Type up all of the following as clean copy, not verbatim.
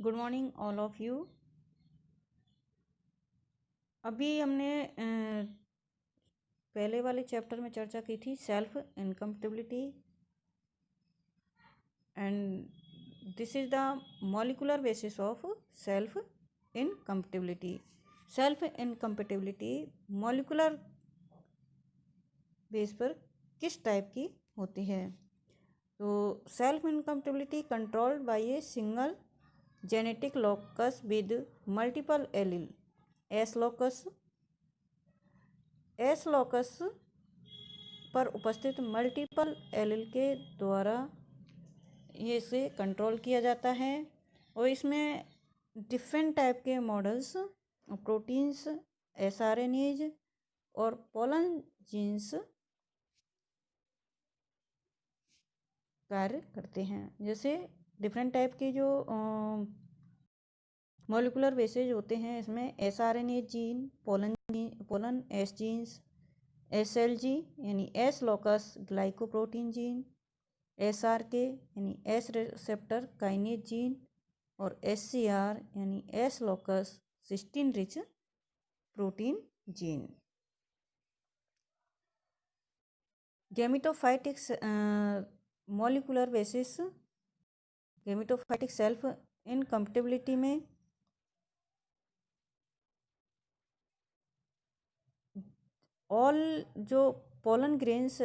Good morning all of you. अभी हमने पहले वाले चैप्टर में चर्चा की थी self incompatibility and this is the molecular basis of self incompatibility. Self incompatibility molecular base पर किस टाइप की होती है? तो self incompatibility controlled by a single genetic locus with multiple allele. S locus पर उपस्थित मल्टीपल एलील के द्वारा ये इसे कंट्रोल किया जाता है और इसमें डिफरेंट टाइप के मॉडल्स प्रोटीन्स, एसआरएनएज और पोलन जीन्स कार्य करते हैं। जैसे डिफरेंट टाइप के जो मॉलिक्यूलर बेसेज होते हैं, इसमें SRNA gene, pollen S genes, SLG यानी S locus glycoprotein gene, SRK यानी एस रिसेप्टर काइनेज जीन और एससीआर यानी S locus cysteine rich protein gene. Gametophytic molecular basis gametophytic self incompatibility में ऑल जो pollen grains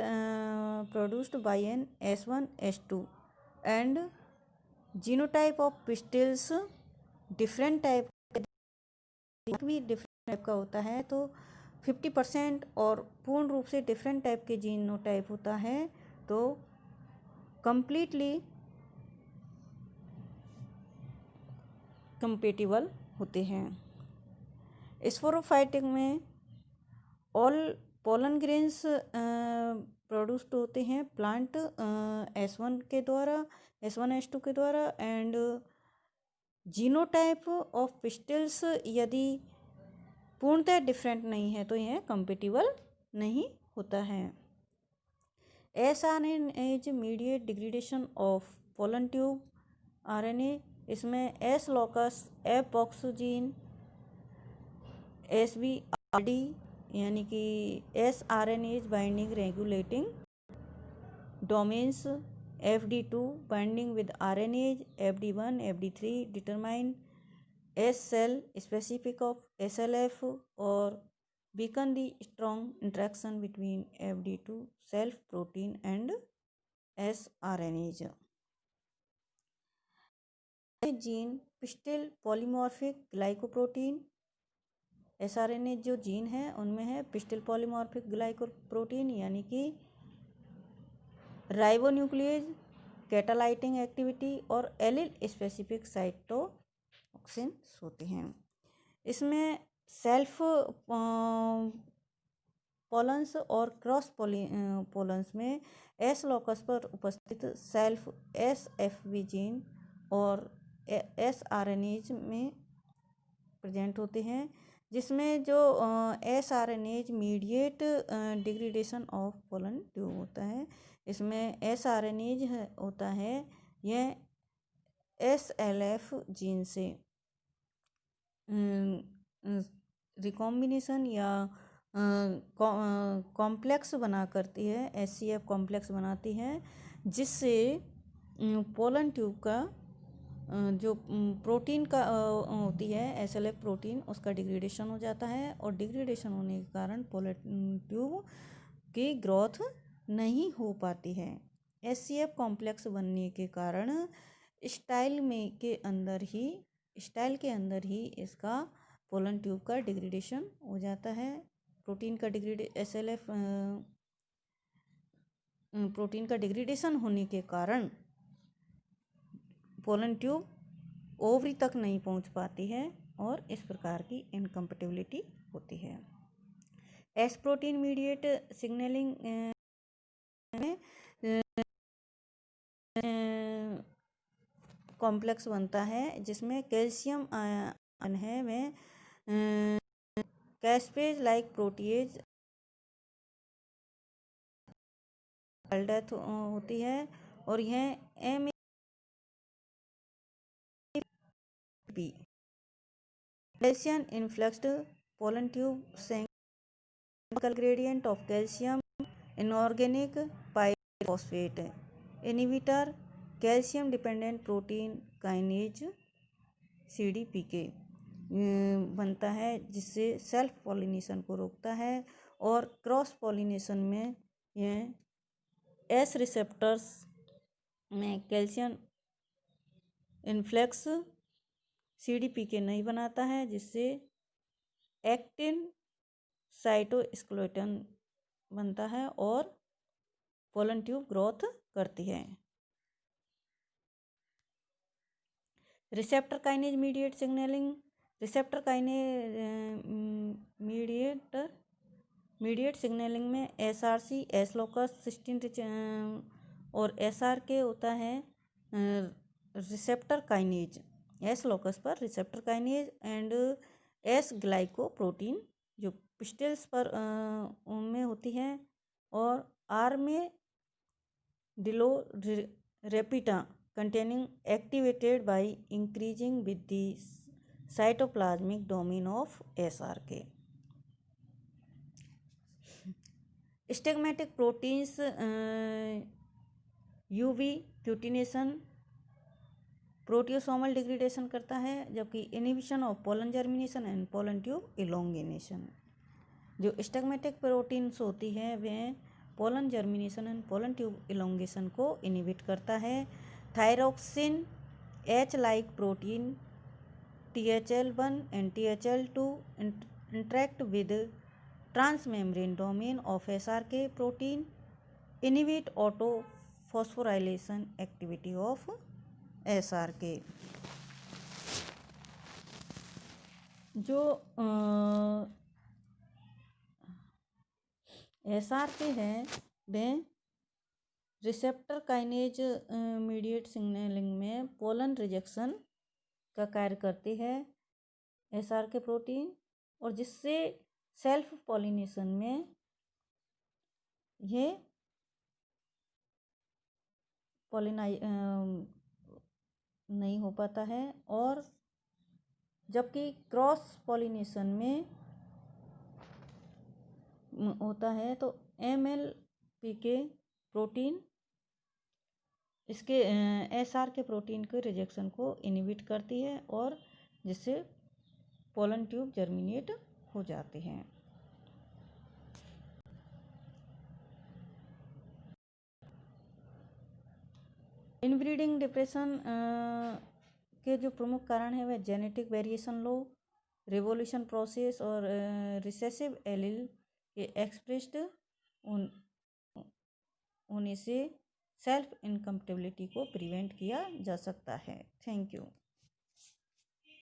produced by an S1 S2 and genotype of pistils different type भी different type का होता है, तो 50% और पूर्ण रूप से डिफरेंट टाइप के जीनोटाइप होता है तो कंप्लीटली कंपेटिबल होते हैं। स्पोरोफाइटिक में ऑल पोलन ग्रेन्स प्रोड्यूस्ड होते हैं प्लांट S1 के द्वारा, S1 S2 के द्वारा एंड जीनोटाइप ऑफ पिस्टिल्स यदि पूर्णतः डिफरेंट नहीं है तो यह कंपेटिबल नहीं होता है। SRNase mediate degradation of pollen tube RNA, इसमें एस लॉकस एपॉक्सोजीन, एसबीआरडी यानी कि SRNase binding regulating domains, FD2 binding with RNase, FD1 FD3 determine S cell specific of SLF और weaken the strong interaction between FD2 self protein and sRNase। Gene pistil polymorphic glycoprotein, SRNA जो gene है उनमें है pistil polymorphic glycoprotein यानी कि ribonuclease कैटालाइटिंग activity और allele specific साइटोक्सिन्स होते हैं। इसमें सेल्फ पोलन्स और क्रॉस पोलन्स में एस लॉकस पर उपस्थित सेल्फ SFV जीन और sRNAs में प्रेजेंट होते हैं, जिसमें जो sRNAs mediate degradation of pollen tube होता है। इसमें sRNAs होता है यह SLF जीन से रिकॉम्बिनेशन या कॉम्प्लेक्स बना करती है, SCF कॉम्प्लेक्स बनाती है, जिससे पोलन ट्यूब का जो प्रोटीन का होती है SLF प्रोटीन, उसका डिग्रेडेशन हो जाता है और डिग्रेडेशन होने के कारण पोलन ट्यूब की ग्रोथ नहीं हो पाती है। SCF कॉम्प्लेक्स बनने के कारण स्टाइल के अंदर ही इसका पोलन ट्यूब का डिग्रेडेशन हो जाता है। प्रोटीन का SLF प्रोटीन का डिग्रेडेशन होने के कारण पोलन ट्यूब ओवरी तक नहीं पहुंच पाती है और इस प्रकार की इनकम्पैटिबिलिटी होती है। S protein mediate signalling complex बनता है, जिसमें कैल्शियम आयन है में कैस्पेज लाइक प्रोटीएज डेथ होती है और यह CDP, calcium influxed pollen tube chemical gradient of calcium inorganic pyrophosphate inhibitor calcium dependent protein kinase CDPK बनता है, जिससे सेल्फ पॉलिनेशन को रोकता है और क्रॉस पॉलिनेशन में यह एस रिसेप्टर्स में कैल्शियम इन्फ्लेक्स CDPK नहीं बनाता है, जिससे एक्टिन साइटोस्केलेटन बनता है और पोलन ट्यूब ग्रोथ करती है। Receptor kinase mediate signalling, receptor kinase mediate signalling में SRC, एस लोकस 16 और SRK होता है रिसेप्टर काइनेज, एस लोकस पर receptor kinase and S glycoprotein जो पिस्टल्स पर में होती है, और आर में डिलो रेपिटा containing activated by increasing with the cytoplasmic domain of SRK. Stigmatic proteins UV ubiquitination proteasomal degradation करता है, जबकि inhibition of pollen germination and pollen tube elongation. जो स्टिग्मेटिक प्रोटीन्स होती है वह pollen germination and pollen tube elongation को inhibit करता है। Thyroxine H like protein THL1 and THL2 interact with transmembrane domain of SRK protein, inhibit autophosphorylation activity of SRK। जो SRK है वह रिसेप्टर काइनेज मीडिएट सिग्नलिंग में pollen rejection का कार्य करती है SRK प्रोटीन, और जिससे सेल्फ पॉलिनेशन में ये पॉलिनाइज नहीं हो पाता है, और जबकि क्रॉस पॉलिनेशन में होता है तो MLPK प्रोटीन इसके SRK प्रोटीन के रिजेक्शन को इनहिबिट करती है, और जिससे पोलन ट्यूब जर्मिनेट हो जाते हैं। इनब्रीडिंग डिप्रेशन के जो प्रमुख कारण है वह जेनेटिक वेरिएशन लो, रिवोल्यूशन प्रोसेस और रिसेसिव एलील के एक्सप्रेस्ड होने से सेल्फ इनकम्पेटिबिलिटी को प्रिवेंट किया जा सकता है। Thank you.